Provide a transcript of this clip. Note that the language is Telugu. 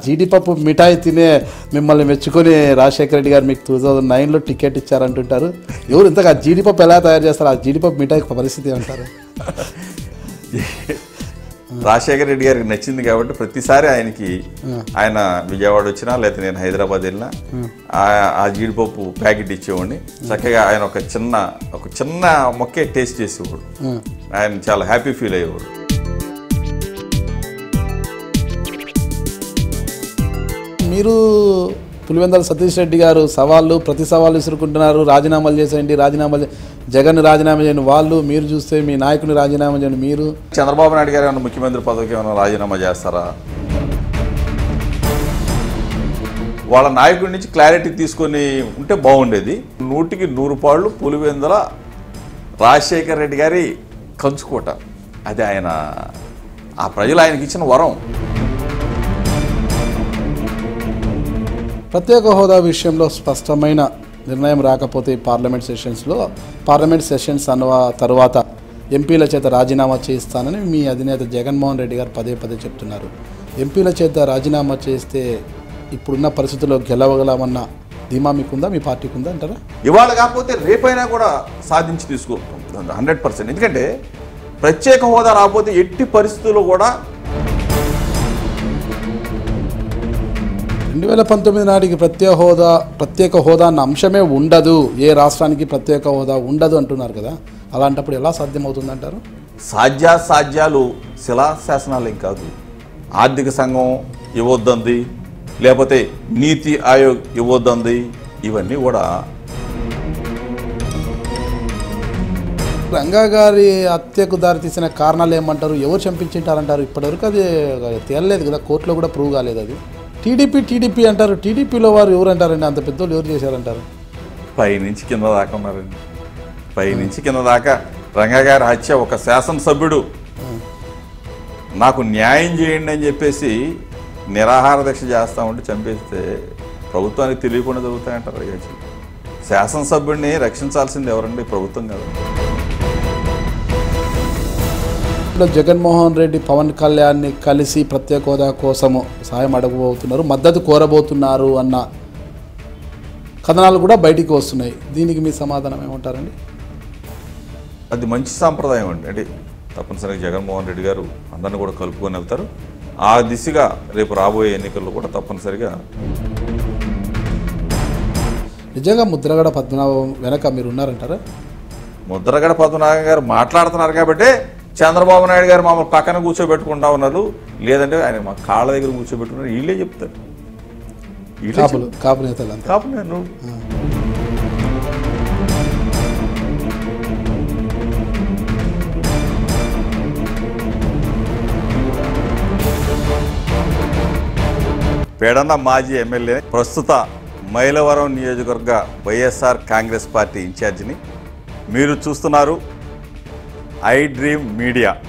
జీడిపప్పు మిఠాయి తినే మిమ్మల్ని మెచ్చుకొని రాజశేఖర రెడ్డి గారు మీకు 2009లో టికెట్ ఇచ్చారంటుంటారు. ఎవరు ఇంతగా జీడిపప్పు ఎలా తయారు చేస్తారు? ఆ జీడిపప్పు మిఠాయి పరిస్థితి అంటారు. రాజశేఖర రెడ్డి గారికి నచ్చింది కాబట్టి ప్రతిసారి ఆయన విజయవాడ వచ్చినా లేకపోతే నేను హైదరాబాద్ వెళ్ళినా ఆ జీడిపప్పు ప్యాకెట్ ఇచ్చేవాడిని. చక్కగా ఆయన ఒక చిన్న మొక్కే టేస్ట్ చేసేవాడు. ఆయన చాలా హ్యాపీ ఫీల్ అయ్యేవాడు. మీరు పులివెందుల సతీష్ రెడ్డి గారు ప్రతి సవాళ్ళు విసురుకుంటున్నారు. రాజీనామాలు చేసేయండి, జగన్ రాజీనామా చేయండి. మీరు చూస్తే మీ నాయకుని రాజీనామా చేయండి. మీరు చంద్రబాబు నాయుడు గారు ఏమన్నా ముఖ్యమంత్రి పదవికి ఏమైనా రాజీనామా చేస్తారా? వాళ్ళ నాయకుడి నుంచి క్లారిటీ తీసుకొని ఉంటే బాగుండేది. 100కి 100 పాళ్ళు పులివెందుల రాజశేఖర రెడ్డి గారి కంచుకోట. అది ఆ ప్రజలు ఆయనకి ఇచ్చిన వరం. ప్రత్యేక హోదా విషయంలో స్పష్టమైన నిర్ణయం రాకపోతే పార్లమెంట్ సెషన్స్ తర్వాత ఎంపీల చేత రాజీనామా చేస్తానని మీ అధినేత జగన్మోహన్ రెడ్డి గారు పదే చెప్తున్నారు. ఎంపీల చేత రాజీనామా చేస్తే ఇప్పుడున్న పరిస్థితుల్లో గెలవగలమన్న ధీమా మీకుందా, మీ పార్టీకి ఉందా అంటారా? ఇవాళ కాకపోతే రేపైనా కూడా సాధించి తీసుకుంటాం 100%. ఎందుకంటే ప్రత్యేక హోదా రాకపోతే ఎట్టి పరిస్థితుల్లో కూడా 2019 నాటికి ప్రత్యేక హోదా అన్న అంశమే ఉండదు, ఏ రాష్ట్రానికి ప్రత్యేక హోదా ఉండదు అంటున్నారు కదా. అలాంటప్పుడు ఎలా సాధ్యమవుతుంది అంటారు? సాధ్యాలు శిలాశాసనాలు ఏం కాదు. ఆర్థిక సంఘం ఇవ్వొద్దంది, లేకపోతే నీతి ఆయోగ్ ఇవ్వొద్దంది. ఇవన్నీ కూడా రంగా గారి హత్యకు దారితీసిన కారణాలు ఏమంటారు? ఎవరు చంపించింటారంటారు? ఇప్పటివరకు అది తేలలేదు కదా, కోర్టులో కూడా ప్రూవ్ కాలేదు. అది టీడీపీ అంటారు. టీడీపీలో వారు ఎవరు అంటారండి? అంత పెద్దోళ్ళు ఎవరు చేశారంటారు? పైనుంచి కింద దాకా ఉన్నారండి. పైనుంచి కింద దాకా రంగా గారి హత్య ఒక శాసనసభ్యుడు నాకు న్యాయం చేయండి అని చెప్పేసి నిరాహార దీక్ష చేస్తామంటే చంపేస్తే ప్రభుత్వానికి తెలియకుండా జరుగుతాయంటారు. శాసనసభ్యుడిని రక్షించాల్సింది ఎవరండి? ప్రభుత్వం కాదు. జగన్మోహన్ రెడ్డి పవన్ కళ్యాణ్ని కలిసి ప్రత్యేక హోదా కోసము సాయం అడగబోతున్నారు, మద్దతు కోరబోతున్నారు అన్న కథనాలు కూడా బయటికి వస్తున్నాయి. దీనికి మీ సమాధానం ఏమంటారండి? అది మంచి సాంప్రదాయం అండి. అంటే తప్పనిసరిగా జగన్మోహన్ రెడ్డి గారు అందరిని కూడా కలుపుకొని వెళ్తారు. ఆ దిశగా రేపు రాబోయే ఎన్నికల్లో కూడా తప్పనిసరిగా. నిజంగా ముద్రగడ పద్మనాభం వెనక మీరు ఉన్నారంటారా? ముద్రగడ పద్మనాభం గారు మాట్లాడుతున్నారు కాబట్టి చంద్రబాబు నాయుడు గారు మమ్మల్ని పక్కన కూర్చోబెట్టుకుంటా ఉన్నారు. లేదంటే ఆయన మా కాళ్ళ దగ్గర కూర్చోబెట్టుకున్నారు. వీళ్ళే చెప్తారు. కాపు నేతలు పేడన్న మాజీ ఎమ్మెల్యే, ప్రస్తుత మైలవరం నియోజకవర్గ వైఎస్ఆర్ కాంగ్రెస్ పార్టీ ఇన్ఛార్జిని. మీరు చూస్తున్నారు ఐ డ్రీమ్ మీడియా.